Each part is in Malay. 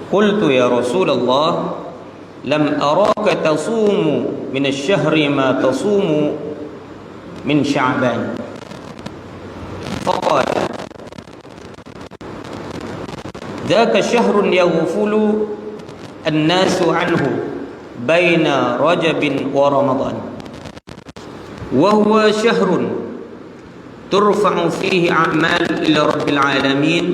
Qultu ya Rasulullah, lam araka tasumu min asy-syahri ma tasumu min Sya'ban. Faqala dzaka syahrun yaghfulu an-nasu anhu baina Rajabin wa Ramadan, wa huwa syahrun turfa'u fihi a'mal ila rabbil alamin,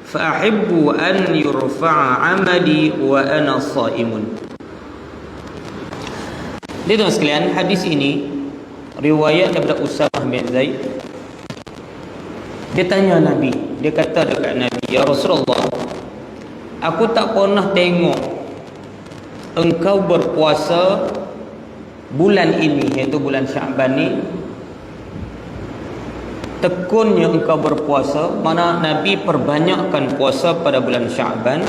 fa ahibbu an yurfa'a 'amali wa ana sha'imun. Lihat sekalian, hadis ini riwayat daripada Usamah bin Zaid. Dia tanya Nabi, dia kata dekat Nabi, ya Rasulullah, aku tak pernah tengok engkau berpuasa bulan ini, iaitu bulan Sya'ban ni. Tekunnya engkau berpuasa, mana Nabi perbanyakkan puasa pada bulan Sya'ban,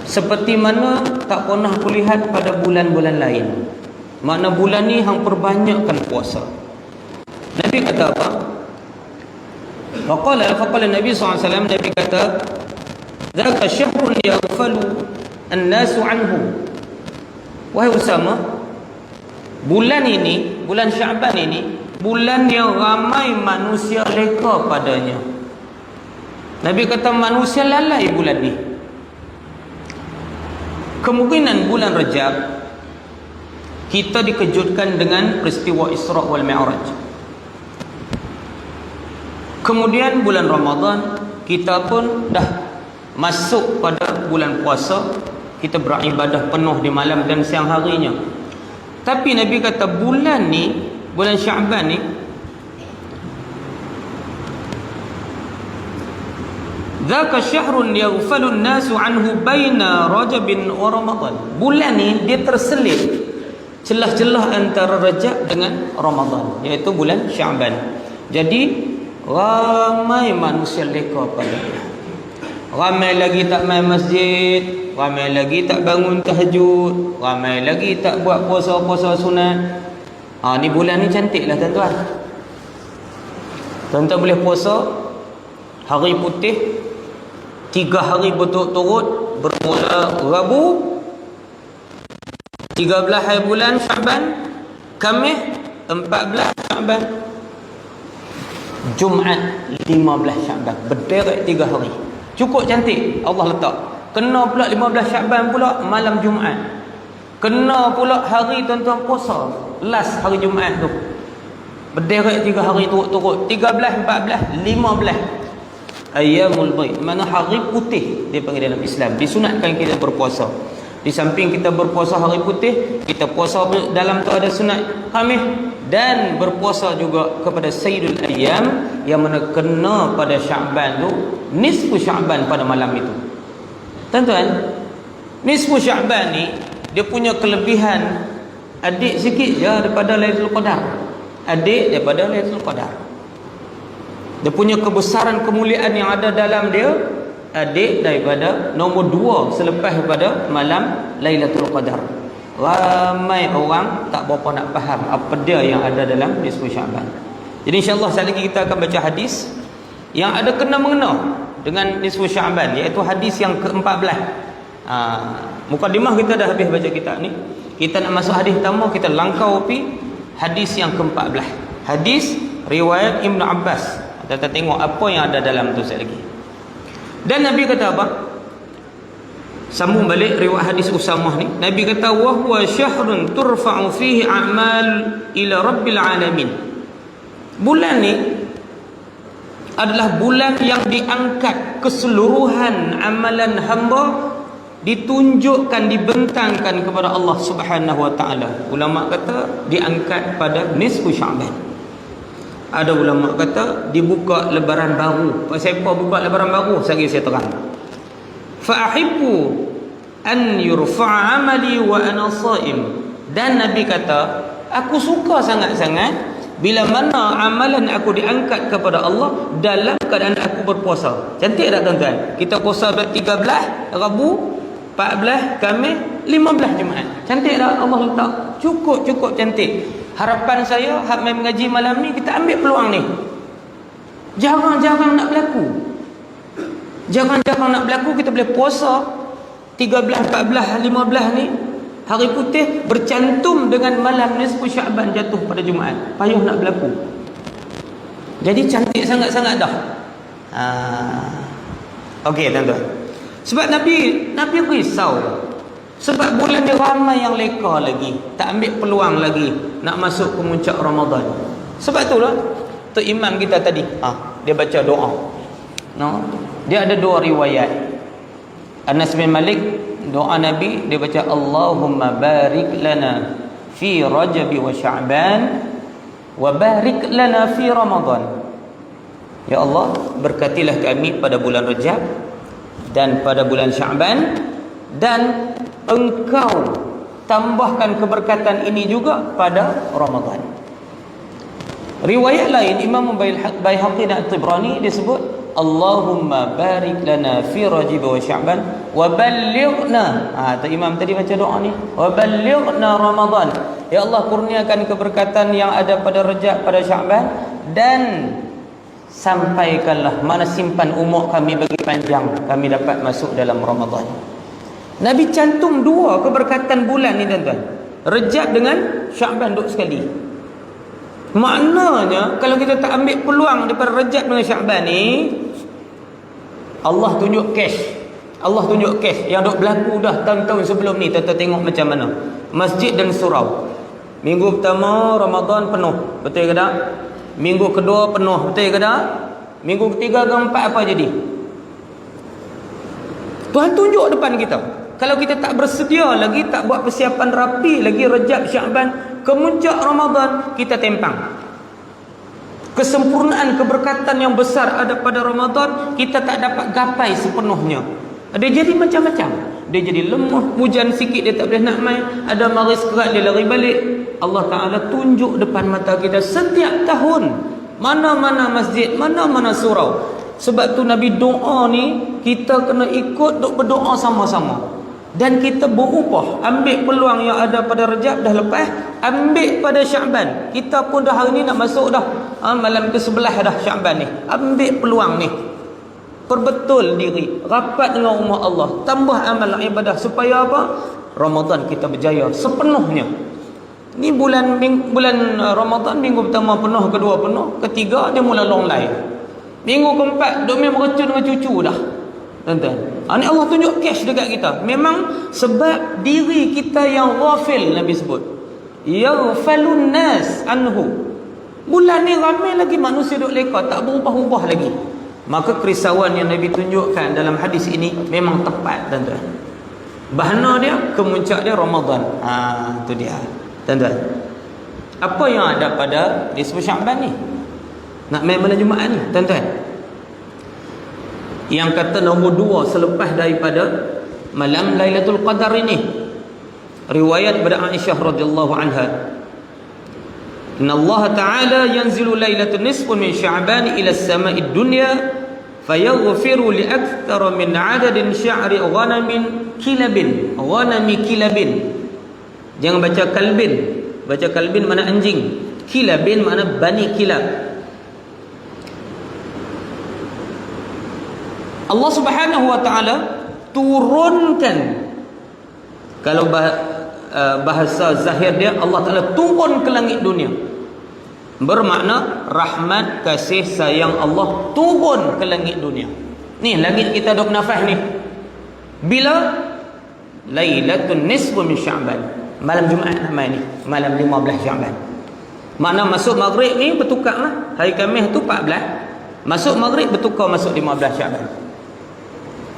seperti mana tak pernah kulihat pada bulan-bulan lain. Makna bulan ni hang perbanyakkan puasa. Nabi kata apa? Faqala Nabi SAW, Nabi kata, dzaka syahrun yaghfalu an-nasu anhu. Wahai Usama, bulan ini, bulan Sya'ban ini, bulan yang ramai manusia leka padanya. Nabi kata manusia lalai bulan ni. Kemungkinan bulan Rajab kita dikejutkan dengan peristiwa Isra' wal Mi'raj. Kemudian bulan Ramadan kita pun dah masuk pada bulan puasa, kita beribadah penuh di malam dan siang harinya. Tapi Nabi kata bulan ni, bulan Sya'ban ni, dzaka syahrun yaghfalu an-nasu anhu baina Rajabin wa Ramadan. Bulan ni dia terselit celah-celah antara Rajab dengan Ramadan, iaitu bulan Sya'ban. Jadi ramai manusia leka padanya. Ramai lagi tak main masjid, ramai lagi tak bangun tahajud, ramai lagi tak buat puasa-puasa sunat. Ni bulan ni cantik lah tuan-tuan. Tuan-tuan boleh puasa hari putih 3 hari berturut-turut, bermula Rabu 13 hari bulan Sya'ban, Khamis 14 Sya'ban, Jumaat 15 Sya'ban, berderet 3 hari. Cukup cantik Allah letak. Kena pula 15 Sya'ban pula malam Jumaat. Kena pula hari tuan-tuan puasa, last hari Jumaat tu. Berderet 3 hari turut-turut, 13, 14, 15 Ayyamul Bayd, mana hari putih dia panggil dalam Islam. Disunatkan kita berpuasa. Di samping kita berpuasa hari putih, kita puasa dalam tu ada sunat Khamis, dan berpuasa juga kepada Sayyidul Ayyam yang mana kena pada Sya'ban tu, nisfu Sya'ban pada malam itu. Tuan-tuan, nisfu Sya'ban ni dia punya kelebihan adik sikit je daripada Lailatul Qadar. Adik daripada Lailatul Qadar. Dia punya kebesaran kemuliaan yang ada dalam dia adik daripada nombor 2 selepas daripada malam Lailatul Qadar. Ramai orang tak berapa nak faham apa dia yang ada dalam nisfu Sya'ban. Jadi insya-Allah sekali lagi kita akan baca hadis yang ada kena-mengena dengan nisfu Sya'ban, iaitu hadis yang ke-14. Mukadimah kita dah habis baca kitab ni. Kita nak masuk hadis pertama, kita langkau pi hadis yang ke-14. Hadis riwayat Ibnu Abbas. Kita tengok apa yang ada dalam tu sekali lagi. Dan Nabi kata apa? Sambung balik riwayat hadis Usamah ni. Nabi kata wa huwa syahrun turfa'u fihi a'mal ila rabbil alamin. Bulan ni adalah bulan yang diangkat keseluruhan amalan hamba, ditunjukkan, dibentangkan kepada Allah Subhanahu wa taala. Ulama kata diangkat pada nisfu Sya'ban. Ada ulama kata dibuka lebaran baru. Siapa buka lebaran baru? Saya terang. Fa ahibbu an yurfa'a amali wa ana sha'im. Dan Nabi kata, aku suka sangat-sangat bila mana amalan aku diangkat kepada Allah dalam keadaan aku berpuasa. Cantik tak tuan-tuan? Kita puasa 13 Rabu, 14 Khamis, 15 Jumaat. Cantik tak Allah letak? Cukup cantik. Harapan saya hak main mengaji malam ni kita ambil peluang ni. Jarang-jarang nak berlaku. Jangan-jangan nak berlaku kita boleh puasa 13, 14, 15 ni hari putih bercantum dengan malam nisfu Syaban jatuh pada Jumaat. Payah nak berlaku. Jadi cantik sangat-sangat dah. Okey tuan-tuan. Sebab Nabi risau. Sebab bulan ni ramai yang leka lagi, tak ambil peluang lagi nak masuk ke puncak Ramadan. Sebab itulah Tok Imam kita tadi, dia baca doa. Dia ada dua riwayat. Anas bin Malik, doa Nabi, dia baca Allahumma barik lana fi Rajab wa Sya'ban wa barik lana fi Ramadan. Ya Allah, berkatilah kami pada bulan Rajab dan pada bulan Sya'ban, dan Engkau tambahkan keberkatan ini juga pada Ramadan. Riwayat lain Imam Baihaqi dan At-Tabrani disebut Allahumma barik lana fi Rajab wa Sya'ban wa ballighna. Imam tadi baca doa ni, wa ballighna Ramadan. Ya Allah, kurniakan keberkatan yang ada pada Rajab, pada Sya'ban, dan sampaikanlah, mana simpan umur kami bagi panjang, kami dapat masuk dalam Ramadan. Nabi cantum dua keberkatan bulan ni tuan-tuan. Rajab dengan Sya'ban duduk sekali. Maknanya kalau kita tak ambil peluang daripada Rajab dengan Sya'ban ni, Allah tunjuk cash. Allah tunjuk cash yang duk berlaku dah tahun-tahun sebelum ni. Tuan-tuan tengok macam mana masjid dan surau. Minggu pertama Ramadan penuh, betul ke tak? Minggu kedua penuh, betul ke tak? Minggu ketiga ke empat apa jadi? Tuhan tunjuk depan kita. Kalau kita tak bersedia lagi, tak buat persiapan rapi lagi Rajab, Sya'ban, kemuncak Ramadan, kita tempang. Kesempurnaan keberkatan yang besar ada pada Ramadan, kita tak dapat gapai sepenuhnya. Dia jadi macam-macam. Dia jadi lemah, hujan sikit dia tak boleh nak main, ada maris kerat dia lari balik. Allah Ta'ala tunjuk depan mata kita setiap tahun mana-mana masjid, mana-mana surau. Sebab tu Nabi doa ni kita kena ikut duk berdoa sama-sama. Dan kita berupah, ambil peluang yang ada pada Rajab dah lepas, ambil pada Sya'ban. Kita pun dah hari ni nak masuk dah, malam ke-11 dah Sya'ban ni. Ambil peluang ni, perbetul diri, rapat dengan rumah Allah, tambah amal ibadah, supaya apa? Ramadan kita berjaya sepenuhnya. Ni bulan Ramadan, minggu pertama penuh, kedua penuh, ketiga dia mula long lain. Minggu keempat duk main meracun dengan cucu dah. Tuan-tuan, ni Allah tunjuk cash dekat kita. Memang sebab diri kita yang ghafil, Nabi sebut yaghfalun nas anhu. Bulan ni ramai lagi manusia duk leka, tak berubah-ubah lagi. Maka kerisauan yang Nabi tunjukkan dalam hadis ini memang tepat, tuan-tuan. Bahana dia, kemuncak dia Ramadan. Tu dia, tuan-tuan. Apa yang ada pada nisfu Sya'ban ni? Nak main malam Jumaat ni, tuan-tuan. Yang kata nombor 2 selepas daripada malam Lailatul Qadar ini, riwayat daripada Aisyah radhiyallahu anha, inna Allah Ta'ala yanzilu lailatul nisfu min Sya'ban ila as-sama'id dunya fayaghfiru li akthara min 'adadin sya'ri ghanamin kilabin. Ghanami kilabin, jangan baca kalbin. Baca kalbin mana anjing, kilabin mana bani kilab. Allah Subhanahu wa Ta'ala turunkan, kalau bahasa zahir dia, Allah Ta'ala turun ke langit dunia, bermakna rahmat kasih sayang Allah turun ke langit dunia. Ni langit kita duk nafas ni bila Lailatul Nisfu min Sya'ban, malam Jumaat namai ni, malam 15 Sya'ban. Makna masuk maghrib ni bertukar lah. Hari Khamis tu 14, masuk maghrib bertukar masuk 15 Sya'ban.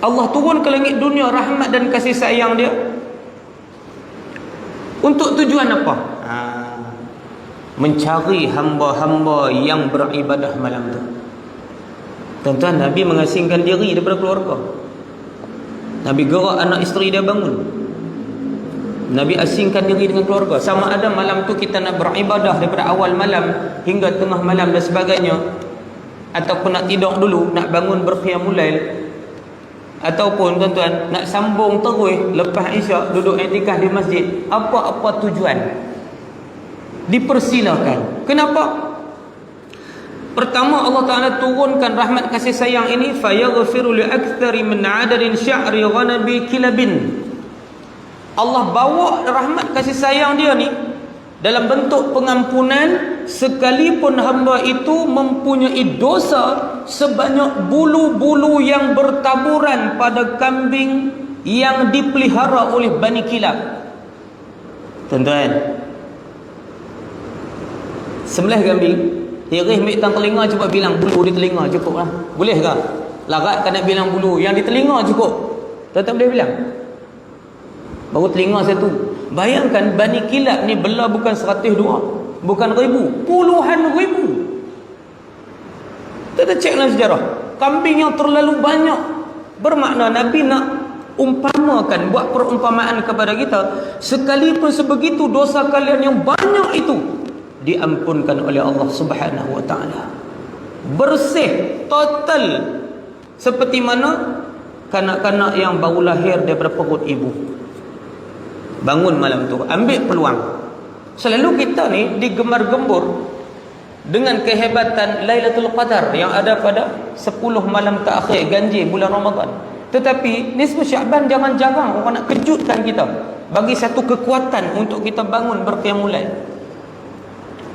Allah turun ke langit dunia rahmat dan kasih sayang dia. Untuk tujuan apa? Mencari hamba-hamba yang beribadah malam tu. Tuan-tuan, Nabi mengasingkan diri daripada keluarga. Nabi gerak anak isteri dia bangun. Nabi asingkan diri dengan keluarga. Sama ada malam tu kita nak beribadah daripada awal malam hingga tengah malam dan sebagainya, ataupun nak tidur dulu, nak bangun berqiyamul lail, ataupun tuan-tuan nak sambung terus lepas isyak duduk i'tikaf di masjid, apa-apa tujuan dipersilakan. Kenapa? Pertama, Allah Ta'ala turunkan rahmat kasih sayang ini, fayaghfiru li'aktsari min 'adadin sya'ri ghanabi kilabin. Allah bawa rahmat kasih sayang dia ni dalam bentuk pengampunan, sekalipun hamba itu mempunyai dosa sebanyak bulu-bulu yang bertaburan pada kambing yang dipelihara oleh Bani Kilab. Tuan-tuan, sembelih kambing, hirih ambil tang telinga, cuba bilang bulu di telinga, cukup lah. Boleh ke? Larat kan nak bilang bulu, yang di telinga cukup. Tak boleh bilang. Baru telinga satu. Bayangkan Bani Kilab ni belah bukan 102, bukan ribu, puluhan ribu. Kita ceklah sejarah. Kambing yang terlalu banyak. Bermakna Nabi nak umpamakan, buat perumpamaan kepada kita, sekalipun sebegitu dosa kalian yang banyak itu diampunkan oleh Allah Subhanahu wa taala. Bersih total, seperti mana kanak-kanak yang baru lahir daripada perut ibu. Bangun malam tu, ambil peluang. Selalu kita ni digemar-gembur dengan kehebatan Lailatul Qadar yang ada pada 10 malam terakhir ganjil bulan Ramadan. Tetapi nisfu Syaban jarang-jarang orang nak kejutkan kita, bagi satu kekuatan untuk kita bangun berqiyamul lail.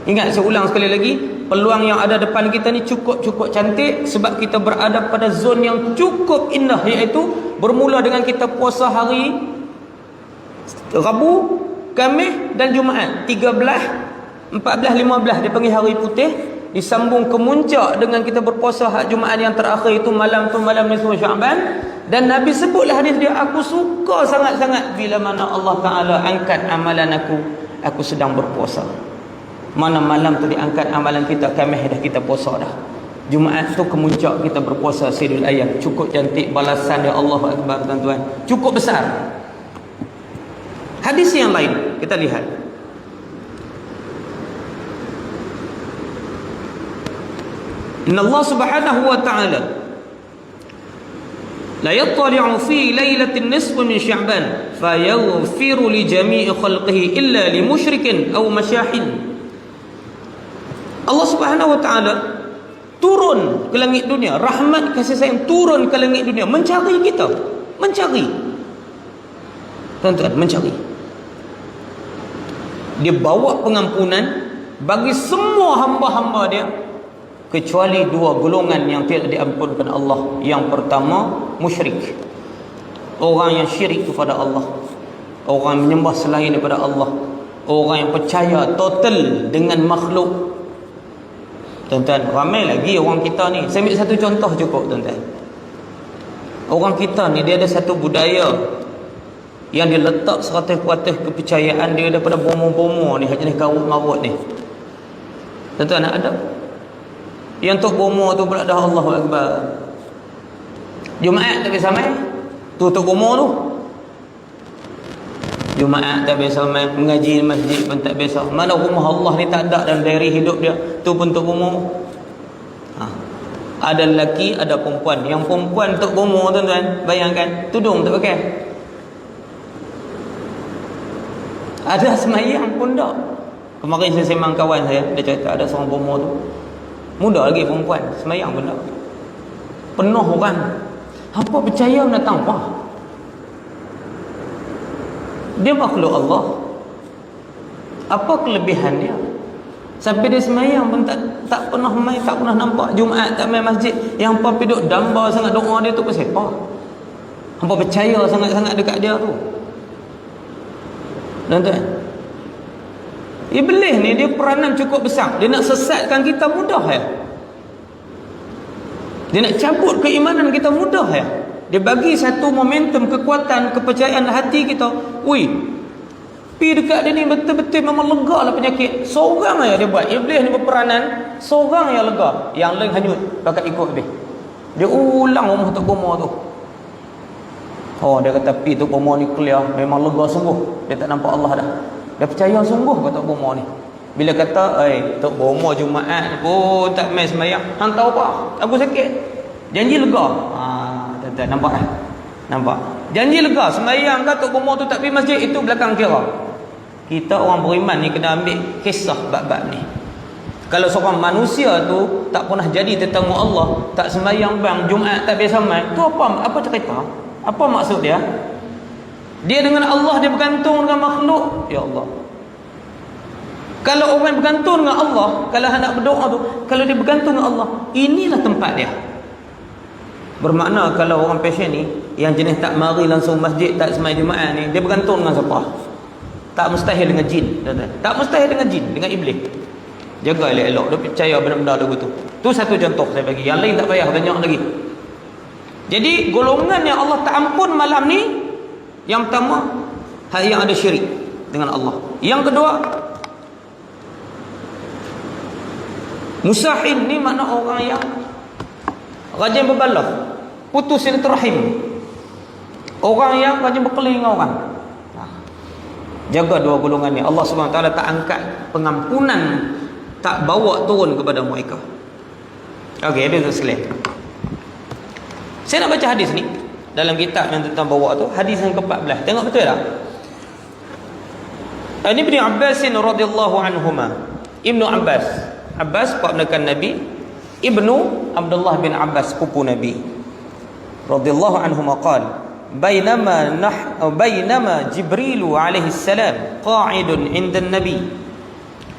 Ingat, saya ulang sekali lagi, peluang yang ada depan kita ni cukup cantik, sebab kita berada pada zon yang cukup indah, iaitu bermula dengan kita puasa hari Rabu, Khamis dan Jumaat. 13, 14, 15 dipanggil hari putih, disambung kemuncak dengan kita berpuasa hak Jumaat yang terakhir itu malam tu malam nisfu Syaban. Dan Nabi sebutlah hadis dia, aku suka sangat-sangat bila mana Allah Ta'ala angkat amalan aku sedang berpuasa. Mana malam tu diangkat amalan kita, Khamis dah kita puasa dah, Jumaat tu kemuncak kita berpuasa Sayyidul Ayyam. Cukup cantik balasan dia, Allahu Akbar tuan-tuan, cukup besar. Hadis yang lain kita lihat. Inna Allah Subhanahu wa ta'ala la yattali'u fi lailatin nisfi min Sya'ban fayaghfiru li jami'i khalqihi illa li musyrikin aw masyahin. Allah Subhanahu wa ta'ala turun ke langit dunia, rahmat kasih sayang turun ke langit dunia, mencari kita, mencari. Tuan-tuan, mencari. Dia bawa pengampunan bagi semua hamba-hamba dia, kecuali dua golongan yang tidak diampunkan Allah. Yang pertama, musyrik, orang yang syirik kepada Allah, orang yang menyembah selain daripada Allah, orang yang percaya total dengan makhluk. Tuan-tuan, ramai lagi orang kita ni. Saya ambil satu contoh cukup, tuan-tuan. Orang kita ni, dia ada satu budaya yang dia letak 100% kepercayaan dia daripada bomo-bomo ni, jenis karut marut ni. Tuan-tuan, ada yang tok bomo tu pula dah Allahu Akbar. Jumaat tak biasa main, tu tok bomo tu. Jumaat tak biasa main, mengaji di masjid pun tak biasa. Mana rumah Allah ni tak ada dalam diary hidup dia, tu pun tok bomo. Ada lelaki, ada perempuan. Yang perempuan tok bomo, tuan-tuan, bayangkan, tudung tak pakai. Ada semayang pun tak. Kemarin saya sembang kawan saya, dia cerita ada seorang bomo tu, muda lagi perempuan, semayang pun tak. Penuh orang. Apa percaya nak tahu apa? Dia makhluk Allah. Apa kelebihan dia? Sampai dia semayang pun tak pernah main, tak pernah nampak. Jumaat tak main masjid. Yang apa duduk damba sangat doa dia tu pasal apa? Hampa percaya sangat-sangat dekat dia tu. Tuan-tuan, Iblis ni dia peranan cukup besar. Dia nak sesatkan kita mudah ya. Dia nak cabut keimanan kita mudah ya. Dia bagi satu momentum, kekuatan, kepercayaan hati kita. Ui, pi dekat dia ni betul-betul memang lega lah penyakit. Seorang aja dia buat. Iblis ni berperanan, seorang yang lega, yang lain hanyut pakat ikut habis. Dia ulang rumah Tok Bomo tu. Oh, dia kata pi Tok Bomo ni clear, memang lega sungguh. Dia tak nampak Allah dah. Dia percaya sungguh kat Tok Bomo ni. Bila kata, Tok Bomo Jumaat pun tak main semayang. Hang tahu apa? Aku sakit. Janji lega. Tak nampak eh? Nampak? Janji lega. Semayang kan Tok Bomo tu tak pergi masjid, itu belakang kira. Kita orang beriman ni kena ambil kisah bab-bab ni. Kalau seorang manusia tu tak pernah jadi tetamu Allah, tak sembahyang bang, Jumaat tak biasa mai, tu apa cerita? Apa maksud dia? Dia dengan Allah dia bergantung dengan makhluk. Ya Allah. Kalau orang bergantung dengan Allah, kalau hendak berdoa tu, kalau dia bergantung dengan Allah, inilah tempat dia. Bermakna kalau orang pasien ni yang jenis tak mari langsung masjid, tak sembahyang Jumaat ni, dia bergantung dengan siapa? Tak mustahil dengan jin. Tak mustahil dengan jin, dengan iblis. Jaga elok-elok, dia percaya benda-benda lagu tu. Tu satu contoh saya bagi. Yang lain tak payah banyak lagi. Jadi golongan yang Allah tak ampun malam ni, yang pertama, yang ada syirik dengan Allah. Yang kedua, musahin ni makna orang yang rajin berbalah, putus silaturahim. Orang yang rajin berkeliling dengan orang. Jaga dua golongan ni. Allah SWT tak angkat pengampunan, tak bawa turun kepada mereka. Okey, habis tu sekalian. Saya nak baca hadis ni dalam kitab yang tentang bawa tu, hadis yang ke-14. Tengok betul tak? Ini Ibnu Abbas radhiyallahu anhuma. Ibnu Abbas, pak menekan Nabi, Ibnu Abdullah bin Abbas, sepupu Nabi. Radhiyallahu anhuma qala, bainama Jibril alaihi salam qa'idun 'inda an-nabi.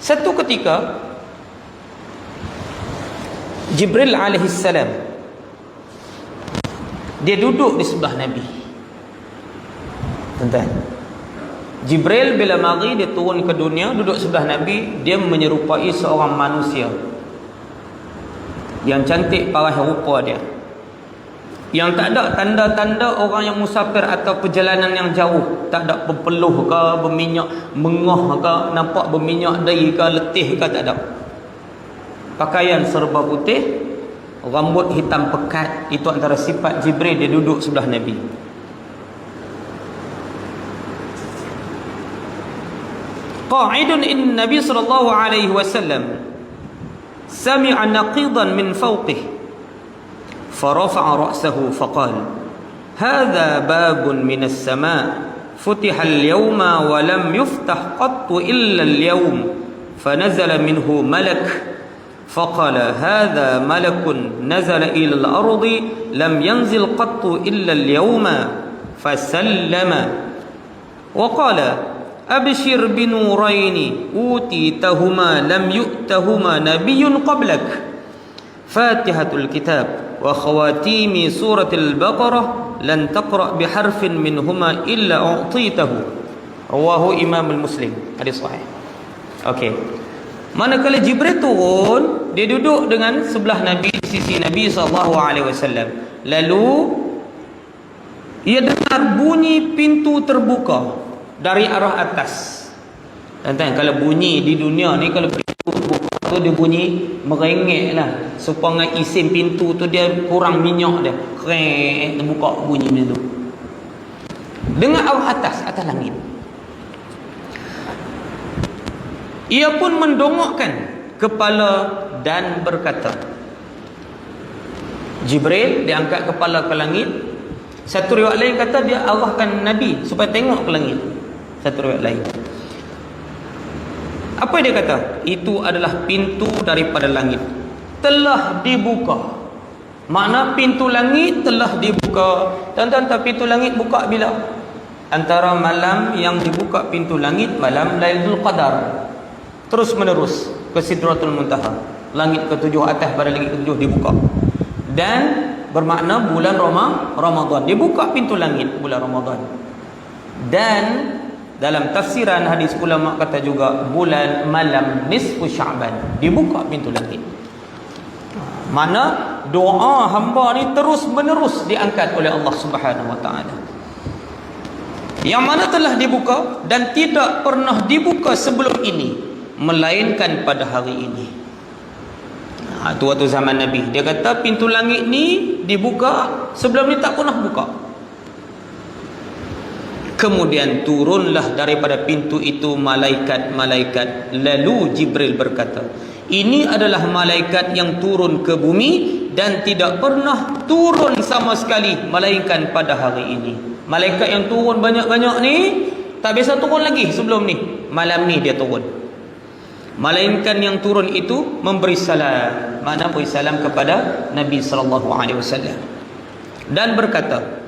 Satu ketika Jibril alaihi salam dia duduk di sebelah Nabi. Tuan-tuan, Jibril bila mari dia turun ke dunia, duduk sebelah Nabi, dia menyerupai seorang manusia yang cantik parah rupa dia, yang tak ada tanda-tanda orang yang musafir atau perjalanan yang jauh. Tak ada berpeluh ke, berminyak mengah ke, nampak berminyak dahi ke, letih ke, tak ada. Pakaian serba putih, rambut hitam pekat. Itu antara sifat Jibril, dia duduk sebelah Nabi. Qa'idun in Nabi sallallahu alaihi wasallam sami'a naqidan min fawqihi farafa'a ra'sahu faqala hadha babun min as-sama' futiha al-yawma wa lam yuftah qattu illa al-yawm fanazala minhu malak فقال هذا ملك نزل إلى الأرض لم ينزل قط إلا اليوم فسلم وقال أبشر بنورين أوتيتهما لم يؤتهما نبي قبلك فاتحة الكتاب وخواتيم سورة البقرة لن تقرأ بحرف منهما إلا أعطيته. رواه إمام المسلم. Hadis sahih. Okey. Manakala Jibril turun, dia duduk dengan sebelah Nabi, di sisi Nabi SAW. Lalu ia dengar bunyi pintu terbuka dari arah atas. Dan kalau bunyi di dunia ni, kalau pintu terbuka tu dia bunyi merengek lah, supaya isim pintu tu dia kurang minyak dia, krek, terbuka bunyi macam tu. Dengar arah atas langit. Ia pun mendongakkan kepala dan berkata, Jibril dia angkat kepala ke langit. Satu riwayat lain kata dia arahkan Nabi supaya tengok ke langit. Satu riwayat lain. Apa dia kata? Itu adalah pintu daripada langit, telah dibuka. Makna pintu langit telah dibuka. Tuan-tuan, pintu langit buka bila? Antara malam yang dibuka pintu langit, malam Lailatul Qadar, terus menerus ke Sidratul Muntaha, langit ke-7 atas pada langit ke-7 dibuka. Dan bermakna bulan Ramadan dibuka pintu langit bulan Ramadan. Dan dalam tafsiran hadis ulama kata juga bulan malam nisfu Sya'ban dibuka pintu langit. Mana doa hamba ni terus menerus diangkat oleh Allah Subhanahu wa taala. Yang mana telah dibuka dan tidak pernah dibuka sebelum ini melainkan pada hari ini. Itu waktu zaman Nabi. Dia kata pintu langit ni dibuka, sebelum ni tak pernah buka. Kemudian turunlah daripada pintu itu malaikat-malaikat. Lalu Jibril berkata, ini adalah malaikat yang turun ke bumi dan tidak pernah turun sama sekali melainkan pada hari ini. Malaikat yang turun banyak-banyak ni tak biasa turun lagi sebelum ni. Malam ni dia turun. melainkan yang turun itu memberi salam. Mana beri salam kepada Nabi sallallahu alaihi wasallam dan berkata,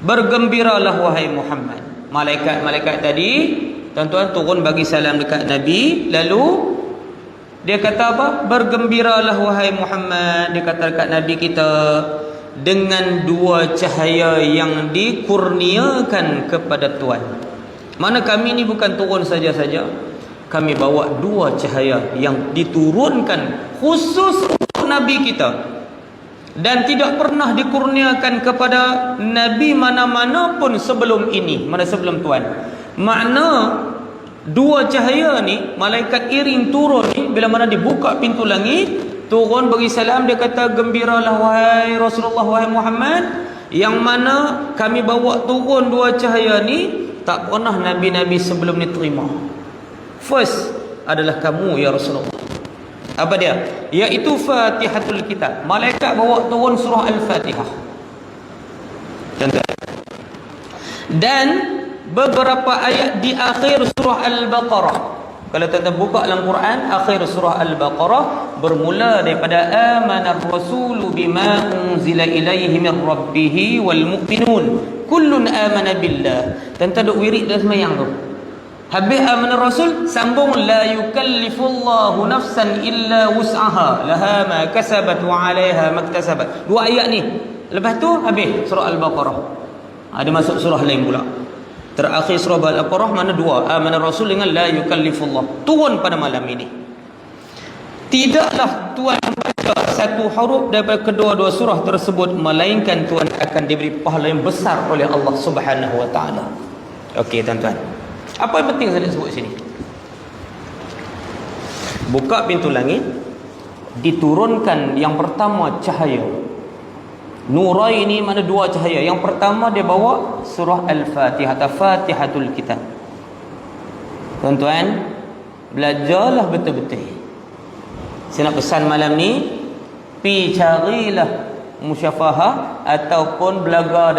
bergembiralah wahai Muhammad. Malaikat-malaikat tadi, tuan-tuan, turun bagi salam dekat Nabi. Lalu dia kata apa? Bergembiralah wahai Muhammad. Dia kata dekat Nabi kita, dengan dua cahaya yang dikurniakan kepada Tuhan. Mana kami ni bukan turun saja-saja, kami bawa dua cahaya yang diturunkan khusus untuk Nabi kita, dan tidak pernah dikurniakan kepada Nabi mana-mana pun sebelum ini, mana sebelum Tuhan. Makna dua cahaya ni, malaikat iring turun ni, bila mana dibuka pintu langit, turun bagi salam. Dia kata, gembiralah wahai Rasulullah, wahai Muhammad, yang mana kami bawa turun dua cahaya ni, tak pernah Nabi-Nabi sebelum ni terima. First adalah kamu ya Rasulullah. Apa dia? Iaitu Fatihatul Kitab. Malaikat bawa turun surah Al-Fatihah. Dan beberapa ayat di akhir surah Al-Baqarah. Kalau tuan-tuan buka dalam Quran, akhir surah Al-Baqarah bermula daripada amanar rasulu bima unzila ilaihi min rabbih wal mu'minun kullun amana billah. Tuan-tuan duk wirid dalam sembahyang tu. Habis amanar rasul, sambung la yukallifullahu nafsan illa wus'aha laha ma kasabat wa 'alaiha maktasabat. Dua ayat ni. Lepas tu habis surah Al-Baqarah. Ada masuk surah lain pula. Terakhir surah Al-Baqarah mana dua, amanar rasul dengan la yukallifullah. Turun pada malam ini. Tidaklah Tuhan membaca satu huruf daripada kedua-dua surah tersebut melainkan Tuhan akan diberi pahala yang besar oleh Allah Subhanahu wa taala. Okey tuan-tuan. Apa yang penting saya nak sebut sini? Buka pintu langit, diturunkan yang pertama cahaya. Nurai ini mana dua cahaya. Yang pertama dia bawa surah Al-Fatihah, Fatihatul Kitab. Tuan-tuan, belajarlah betul-betul. Saya nak pesan malam ni, pi carilah musyafahah ataupun belaga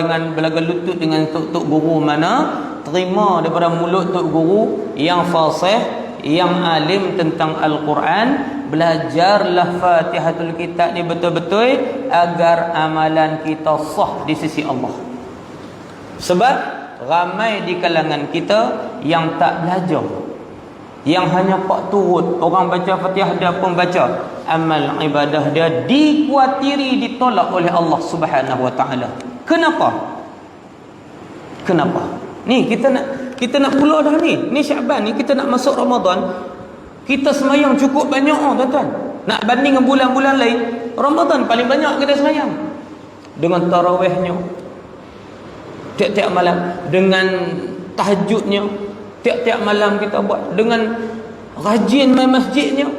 lutut dengan tok guru mana, terima daripada mulut tok guru yang fasih, yang alim tentang Al-Quran. Belajarlah Fatihatul Kitab ni betul-betul agar amalan kita sah di sisi Allah. Sebab ramai di kalangan kita yang tak belajar, yang hanya pak turut. Orang baca Fatihah dia pun baca, amal ibadah dia dikuatiri ditolak oleh Allah Subhanahu wa taala. Kenapa? Ni kita nak pula dah ni. Ni Syaban ni, kita nak masuk Ramadan. Kita semayang cukup banyak tuan-tuan. Nak banding dengan bulan-bulan lain, Ramadan paling banyak kita semayang. Dengan tarawihnya tiap-tiap malam, dengan tahajudnya tiap-tiap malam kita buat, dengan rajin main masjidnya,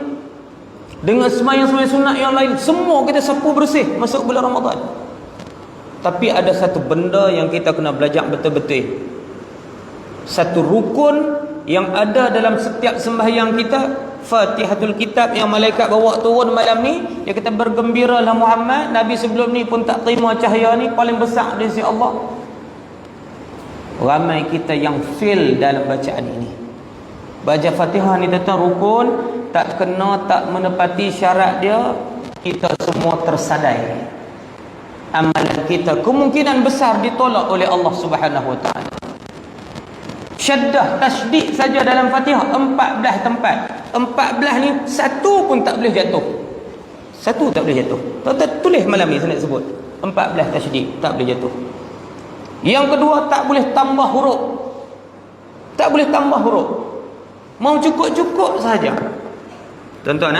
dengan semayang-semayang sunat yang lain, semua kita sapu bersih masuk bulan Ramadan. Tapi ada satu benda yang kita kena belajar betul-betul. Satu rukun yang ada dalam setiap sembahyang kita, Fatihatul Kitab yang malaikat bawa turun malam ni. Dia kata, bergembiralah Muhammad, Nabi sebelum ni pun tak terima cahaya ni, paling besar di sisi Allah. Ramai kita yang fail dalam bacaan ini. Baca Fatihah ni tentang rukun, tak kena, tak menepati syarat dia, kita semua tersadai. Amalan kita kemungkinan besar ditolak oleh Allah Subhanahu wa taala. Syaddah, tasydid saja dalam Fatihah 14 tempat. 14 ni satu pun tak boleh jatuh. Satu tak boleh jatuh. Tulis malam ni saya nak sebut. 14 tasydid tak boleh jatuh. Yang kedua, tak boleh tambah huruf. Tak boleh tambah huruf. Mau cukup-cukup saja. Tuan-tuan,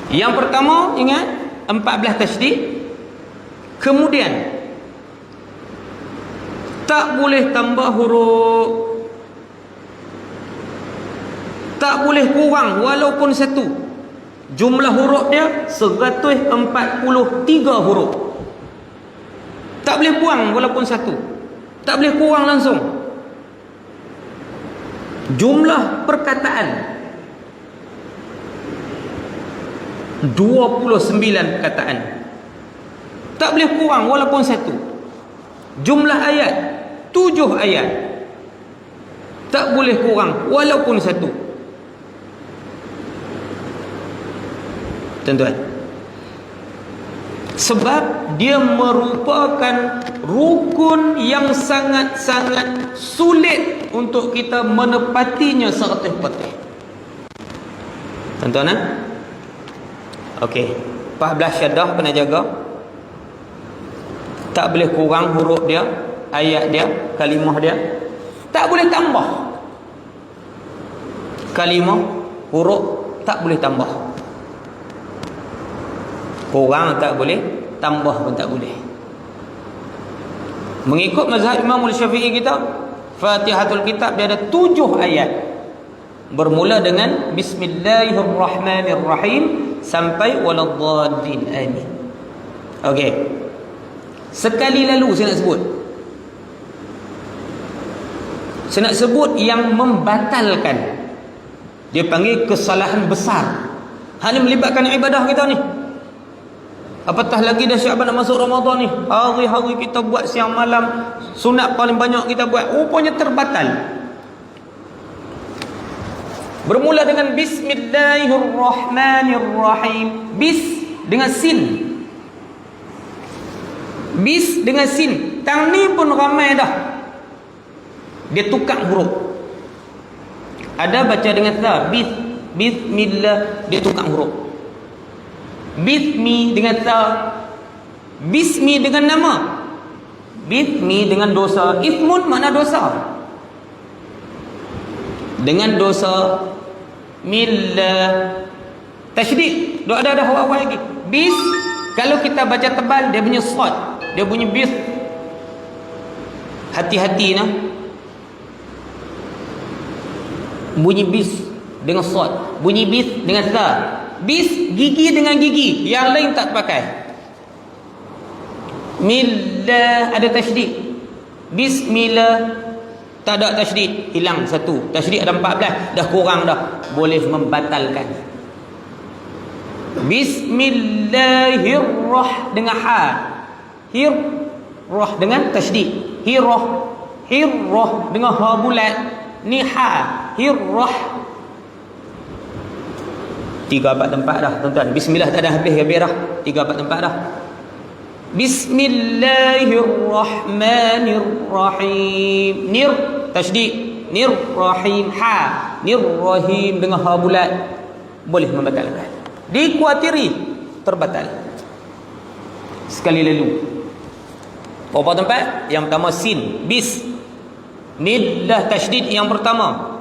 yang pertama, ingat 14 tasydid. Kemudian tak boleh tambah huruf, tak boleh kurang walaupun satu. Jumlah huruf dia 143 huruf. Tak boleh buang walaupun satu, tak boleh kurang langsung. Jumlah perkataan 29 perkataan. Tak boleh kurang walaupun satu. Jumlah ayat 7 ayat. Tak boleh kurang walaupun satu. Tuan-tuan, sebab dia merupakan rukun yang sangat-sangat sulit untuk kita menepatinya 100%. Tuan-tuan, okey, 14 syadah kena jaga. Tak boleh kurang huruf dia, ayat dia, kalimah dia. Tak boleh tambah. Kalimah, huruf tak boleh tambah. Kurang tak boleh, tambah pun tak boleh. Mengikut mazhab Imam Syafi'i kita, Fatihatul Kitab dia ada 7 ayat. Bermula dengan Bismillahirrahmanirrahim sampai Waladdallin. Amin. Okey. Sekali lalu saya nak sebut. Saya nak sebut yang membatalkan. Dia panggil kesalahan besar. Hal ini melibatkan ibadah kita ni. Apatah lagi dah Syaban nak masuk Ramadan ni. Hari-hari kita buat siang malam, sunat paling banyak kita buat, rupanya terbatal. Bermula dengan Bismillahirrahmanirrahim. Bis dengan sin. Bis dengan sin. Tang ni pun ramai dah. Dia tukar huruf. Ada baca dengan ta. Bismillah. Dia tukar huruf. Bismi dengan ta. Bismi dengan nama. Bismi dengan dosa. Ismun makna dosa. Dengan dosa. Millah. Tasydid. Dia ada awal-awal lagi. Bis. Kalau kita baca tebal, dia punya sad. Dia bunyi bis. Hati-hati nah. Bunyi bis dengan sad. Bunyi bis dengan ta. Bis gigi dengan gigi, yang lain tak pakai. Millah ada tasydid. Bismillah tak ada tasydid, hilang satu. Tasydid ada 14, dah kurang dah, boleh membatalkan. Bismillahirrahmanirrahim dengan ha. Hirrah dengan tasydid. Hirrah dengan ha bulat. Ni ha. Hirrah. 3-4 tempat dah tuan-tuan. Bismillah tak ada habis dah. 3-4 tempat dah. Bismillahirrahmanirrahim. Nir tasydid. Nirrahim ha. Nirrahim dengan ha bulat. Boleh membatalkan. Dikuatiri terbatal. Sekali lalu. Berapa tempat? Yang pertama sin. Bis. Nidlah tasydid yang pertama.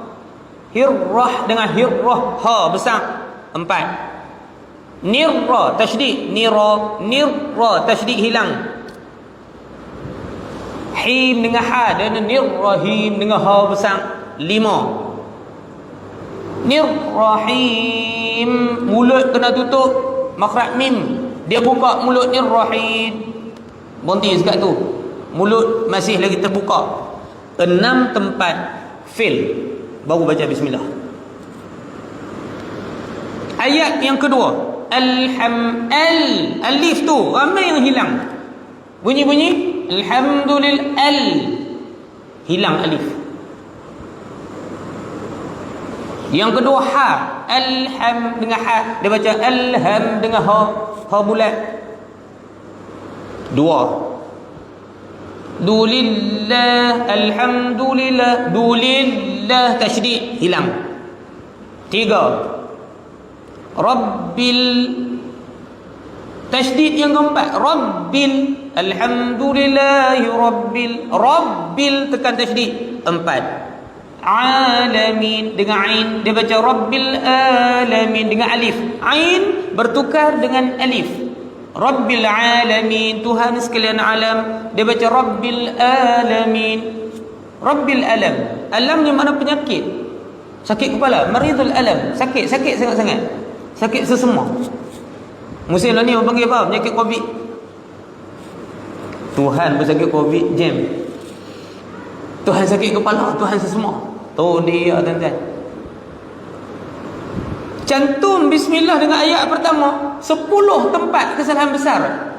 Hirrah dengan hirrah ha besar. 4. Nirra tasydid. Nirra tasydid hilang. Him dengan ha dan nirrahim dengan ha besar. 5. Nirrahim, mulut kena tutup makhraj mim. Dia buka mulut nirrahim. Berhenti sekat tu. Mulut masih lagi terbuka. 6 tempat fail baru baca bismillah. Ayat yang kedua, alif tu ramai yang hilang. Bunyi alhamdulillah, hilang alif. Yang kedua ha, alham dengan ha, dia baca alham dengan ha bulat. 2. Dulillah, alhamdulillah, dulillah tasydid hilang. 3. Rabbil, tasydid yang keempat. Rabbil, alhamdulillahi rabbil tekan tasydid. 4. Alamin dengan ain, dia baca rabbil alamin dengan alif. Ain bertukar dengan alif. Rabbil alamin, Tuhan sekalian alam, dia baca rabbil alamin. Rabbil alam, alam ni mana penyakit, sakit kepala, maridul alam, sakit sangat-sangat, sakit sesemua. Musim lah ni orang panggil apa? Penyakit COVID. Tuhan bersakit COVID, jam. Tuhan sakit kepala, Tuhan sesemua. Tu dia tuan-tuan. Cantum bismillah dengan ayat pertama 10 tempat kesalahan besar.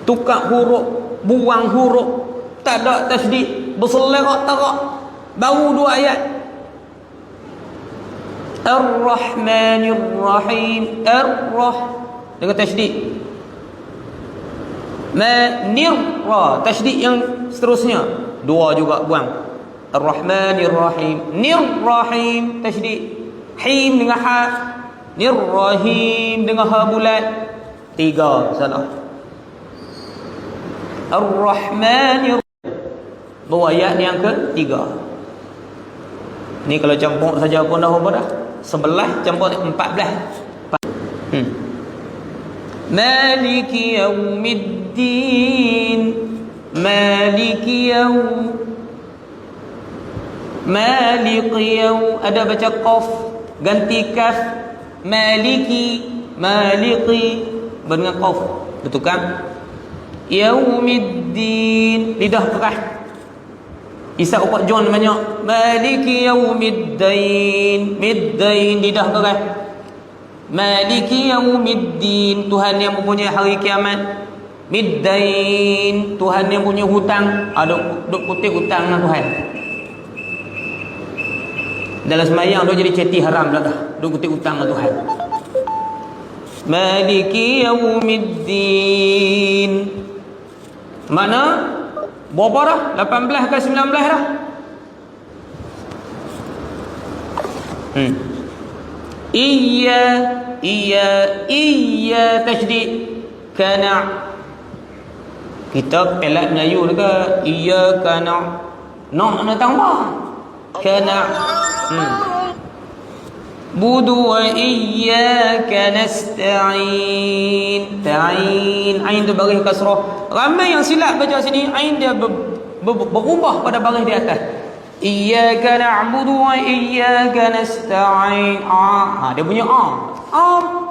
Tukar huruf, buang huruf, tak ada tasydid, berselerak-terak. Baru 2 ayat. Ar-Rahmanir Rahim. Dengan tasydid. Manir-ra, tasydid yang seterusnya 2 juga buang. Ar-Rahmanir Rahim. Nir-Rahim, tasydid. Him dengan ha. Nir-Rahim dengan ha bulat. 3 salah. Ar-Rahmanir. Bawa ayat yang ke-3. Ni kalau campur saja pun dah apa dah? 11 campur 14. Maliki yaumiddin. Maliki ada baca qaf ganti kaf. Maliki dengan qaf, betul kan? Yaumiddin lidah keras. Isa upak John banyak. Maliki yaumiddin. Middain lidah keras. Maliki yaumiddin, Tuhan yang mempunyai hari kiamat. Middain, Tuhan yang punya hutang. Duk kutip hutang dengan Tuhan. Dalam semayang duk jadi ceti haram dah. Duk kutip hutang dengan Tuhan. Maliki yaumiddin. Mana? Berapa dah? 18 ke 19 dah? Iya tasydid. Kana. Kita pelat Melayu dekat iya kana. Nak tambah. Kana. Budu wa iyyaka nasta'in. Ta'in, ain tu baris kasrah. Ramai yang silap baca sini, ain dia berubah pada baris di atas. Iyyaka na'budu wa iyyaka nasta'in. Dia punya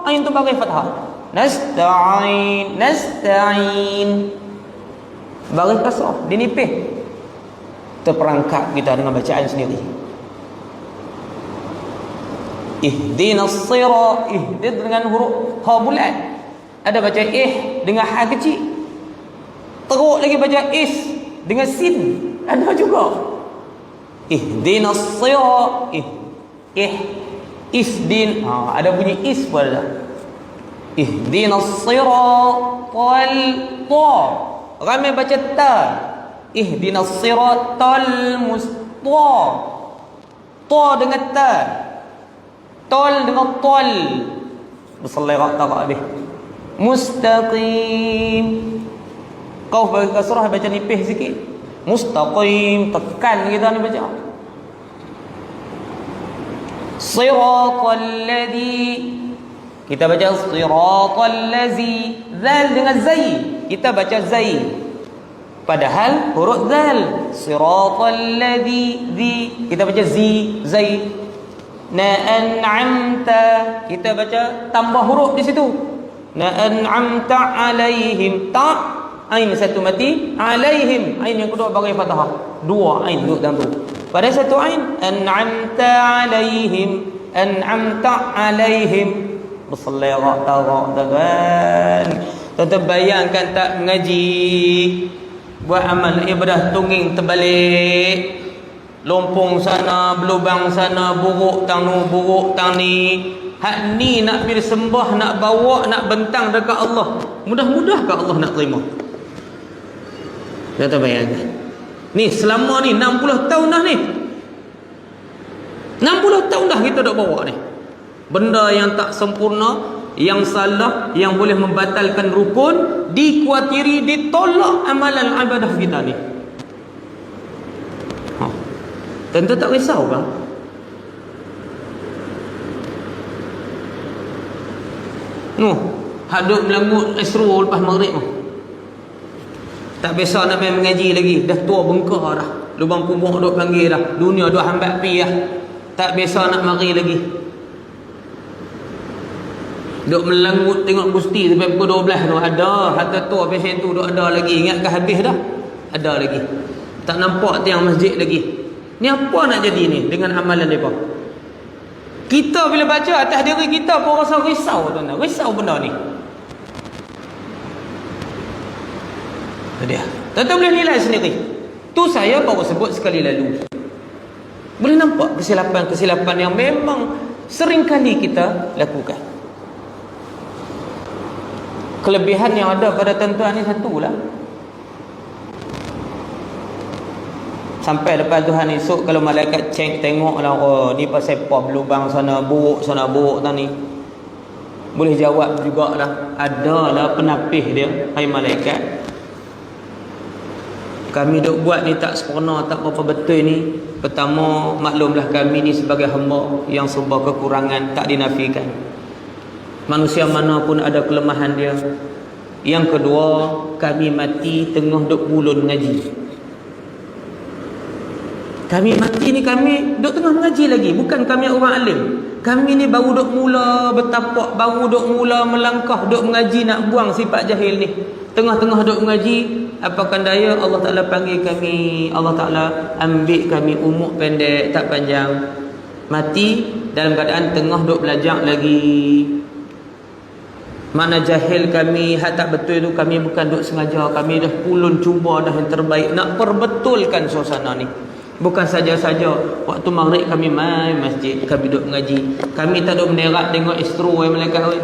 ain tu baris fathah. Nasta'in, baris kasrah, dinipih. Terperangkap kita dengan bacaan sendiri. Ihdinas sirat, ihdid dengan huruf ha bulat. Ada baca dengan ha kecil. Teruk lagi baca dengan sin. Ada juga. Ihdinas sirat, isdin. Ada bunyi is pada. Ihdinas siratal ta. Ramai baca ta. Ihdinas siratal musta. Ta dengan ta. Tol dengan tol. Berselerak-terak habis. Mustaqim. Kau bagi kasrah baca nipih sikit. Mustaqim, tekan kita ni baca. Siratal ladzi. Kita baca siratal ladzi. Zal dengan zai. Kita baca zai. Padahal huruf zal. Siratal ladzi. Kita baca zi, zai. Na'an'amta, kita baca tambah huruf di situ. Na'an'amta alaihim. Ta, ain satu mati. Alaihim, ain yang kedua bagi fathah. 2 ain duduk dalam tu. Pada satu ain, an'amta alaihim. An'amta alaihim. Berselerak-terak dengan. Tuan-tuan bayangkan tak mengaji, buat amal ibadah tungging terbalik. Lompong sana, berlubang sana, buruk tang nu, buruk tang ni. Hak ni nak pergi sembah, nak bawa, nak bentang dekat Allah. Mudah-mudah ke Allah nak terima? Kita bayangkan. Ni selama ni 60 tahun dah ni. 60 tahun dah kita dah bawa ni. Benda yang tak sempurna, yang salah, yang boleh membatalkan rukun, dikuatiri, ditolak amalan ibadah kita ni. Tentu tak risau kan? Hadut melangut Isru lepas maghrib. Tak biasa nak main mengaji lagi. Dah tua bengkak dah. Lubang kubur duk panggil dah. Dunia duk hambat pi dah. Tak biasa nak mari lagi. Duk melangut tengok Gusti sampai pukul 12 tu. Ada. Hatta tua pasien tu duk ada lagi. Ingat ke habis dah? Ada lagi. Tak nampak tiang masjid lagi. Ni apa nak jadi ni dengan amalan mereka? Kita bila baca atas diri kita pun rasa risau tuan-tuan. Risau benda ni. Dia. Tuan-tuan boleh nilai sendiri. Tu saya baru sebut sekali lalu. Boleh nampak kesilapan-kesilapan yang memang sering kali kita lakukan. Kelebihan yang ada pada tuan-tuan ni satulah. Sampai depan Tuhan esok kalau malaikat cek tengoklah, oh ni pasal apa berlubang sana buruk tadi. Boleh jawab jugalah, adalah penapih dia, hai malaikat. Kami duk buat ni tak sempurna, tak apa betul ni. Pertama, maklumlah kami ni sebagai hamba yang serba kekurangan, tak dinafikan. Manusia mana pun ada kelemahan dia. Yang kedua, kami mati tengah duk bulun ngaji. Kami mati ni, kami duk tengah mengaji lagi. Bukan kami orang alim. Kami ni baru duk mula bertapak, baru duk mula melangkah, duk mengaji nak buang sifat jahil ni. Tengah-tengah duk mengaji, apakan daya Allah Ta'ala panggil kami, Allah Ta'ala ambil kami umur pendek, tak panjang. Mati dalam keadaan tengah duk belajar lagi. Mana jahil kami, hak tak betul tu kami bukan duk sengaja. Kami dah pulun cuba dah yang terbaik nak perbetulkan suasana ni. Bukan saja-saja waktu maghrib kami main masjid, kami duduk mengaji. Kami tak duduk menerak tengok istru malaikat.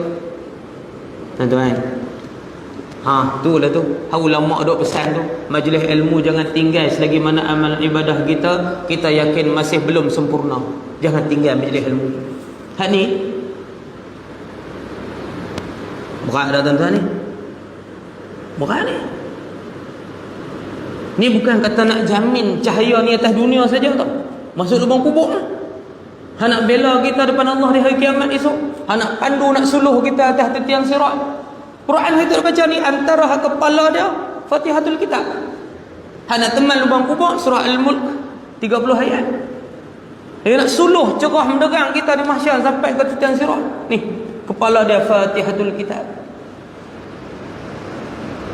Tuan-tuan. Tu lah tu. Ulama duk pesan tu, majlis ilmu jangan tinggal selagi mana amal ibadah kita yakin masih belum sempurna. Jangan tinggal majlis ilmu. Hak ni berat dah tuan-tuan ni. Berat ni. Ni bukan kata nak jamin cahaya ni atas dunia saja tau. Masuk lubang kubur lah. Han nak bela kita depan Allah di hari kiamat esok. Han nak pandu, nak suluh kita atas tetiang sirat. Quran kita baca ni antara hak kepala dia Fatihatul Kitab. Han nak teman lubang kubur surah Al-Mulk 30 ayat. Dia nak suluh cerah menderang kita di mahsyar sampai ke tetiang sirat. Ni kepala dia Fatihatul Kitab.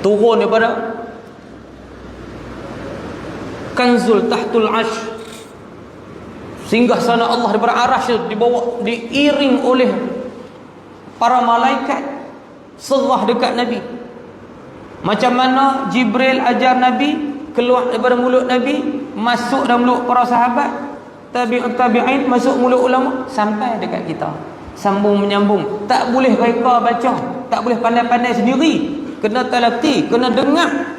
Turun daripada Kanzul tahtul arsh, singgah sana Allah daripada arasy dibawa, diiring oleh para malaikat serah dekat Nabi. Macam mana Jibril ajar Nabi, keluar daripada mulut Nabi, masuk dalam mulut para sahabat, tabi'in, masuk mulut ulama, sampai dekat kita. Sambung menyambung. Tak boleh reka baca, tak boleh pandai-pandai sendiri. Kena talaqi, kena dengar,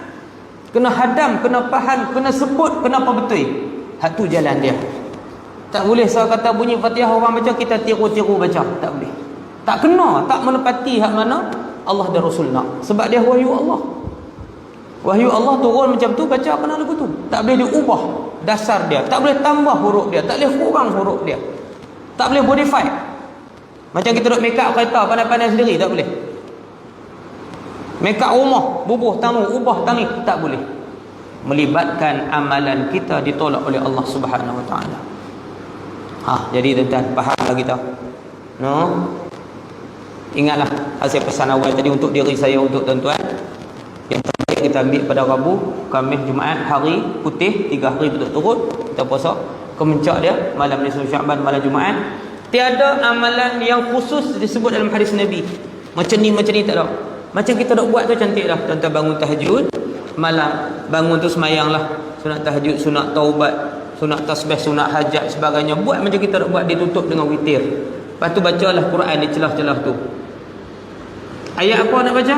kena hadam, kena faham, kena sebut kenapa betul. Hak tu jalan dia. Tak boleh saya kata bunyi Fatihah orang baca kita tiru-tiru baca, tak boleh. Tak kena, tak menepati hak mana Allah dan Rasul nak. Sebab dia wahyu Allah. Wahyu Allah turun macam tu, baca kena lagu tu. Tak boleh diubah dasar dia, tak boleh tambah huruf dia, tak boleh kurang huruf dia. Tak boleh modify. Macam kita duk make up kereta pandai-pandai sendiri, tak boleh. Make up rumah, bubuh tamu, ubah tani, tak boleh. Melibatkan amalan kita ditolak oleh Allah Subhanahu Wa Taala. Jadi tuan-tuan fahamlah kita. Ingatlah hasil pesan awal tadi untuk diri saya, untuk tuan-tuan. Yang terbaik kita ambil pada Rabu, Khamis, Jumaat, hari putih, 3 hari berturut-turut kita puasa. Kemencak dia malam nisfu Syaban, malam Jumaat. Tiada amalan yang khusus disebut dalam hadis Nabi. Macam ni tak ada. Macam kita nak buat tu cantik dah. Tuan-tuan bangun tahajud malam, bangun tu semayang lah, sunat tahajud, sunat taubat, sunat tasbih, sunat hajat, sebagainya. Buat macam kita nak buat, ditutup dengan witir. Lepas tu bacalah Quran di celah-celah tu. Ayat apa nak baca?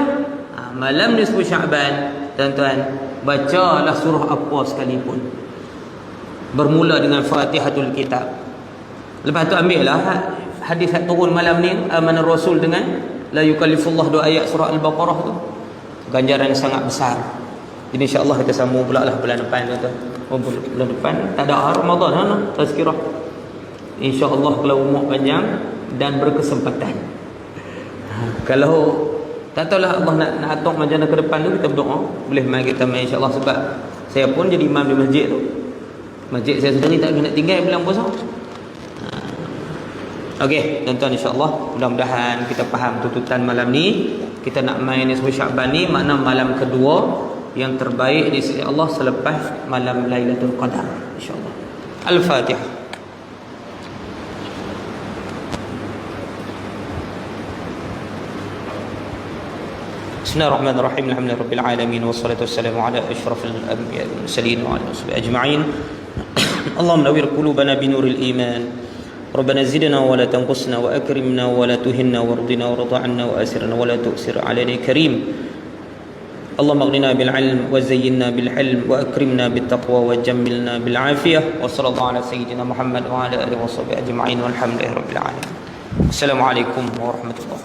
Malam nisfu Syaban, tuan-tuan, bacalah surah apa sekalipun, bermula dengan Fatihatul Kitab. Lepas tu ambil lah hadis yang turun malam ni, amanah Rasul dengan la yukallifullah, 2 ayat surah Al-Baqarah tu. Ganjaran sangat besar. Jadi insya-Allah kita sambung pula lah bulan depan, tuan-tuan. Bulan depan tak ada Ramadan, tazkirah. Insya-Allah kalau umur panjang dan berkesempatan. Kalau tak tahulah Allah nak atok macam mana ke depan tu, kita berdoa. Boleh mai kita mai insya-Allah, sebab saya pun jadi imam di masjid tu. Masjid saya sendiri tak boleh nak tinggal bulan puasa. Okey, tuan-tuan, insya-Allah mudah-mudahan kita faham tuntutan malam ni. Kita nak main nisfu Syaban ni, makna malam kedua yang terbaik di sisi Allah selepas malam Lailatul Qadar, insya-Allah. Al-Fatihah. Bismillahirrahmanirrahim. Alhamdulillahirabbil alamin wassalatu wassalamu ala asyrafil anbiya'i wal mursalin wa ala alihi ajma'in. Allahumma nawwir qulubana binuril iman. ربنا زدنا ولا تنقصنا وأكرمنا ولا تهنا وارضنا وارض عنا وأسرنا ولا تؤسر علينا كريم. اللهم اغننا بالعلم وزينا بالحلم وأكرمنا بالتقوى وجملنا بالعافية. وصلى الله على سيدنا محمد وعلى آله وصحبه أجمعين والحمد لله رب العالمين. السلام عليكم ورحمة الله.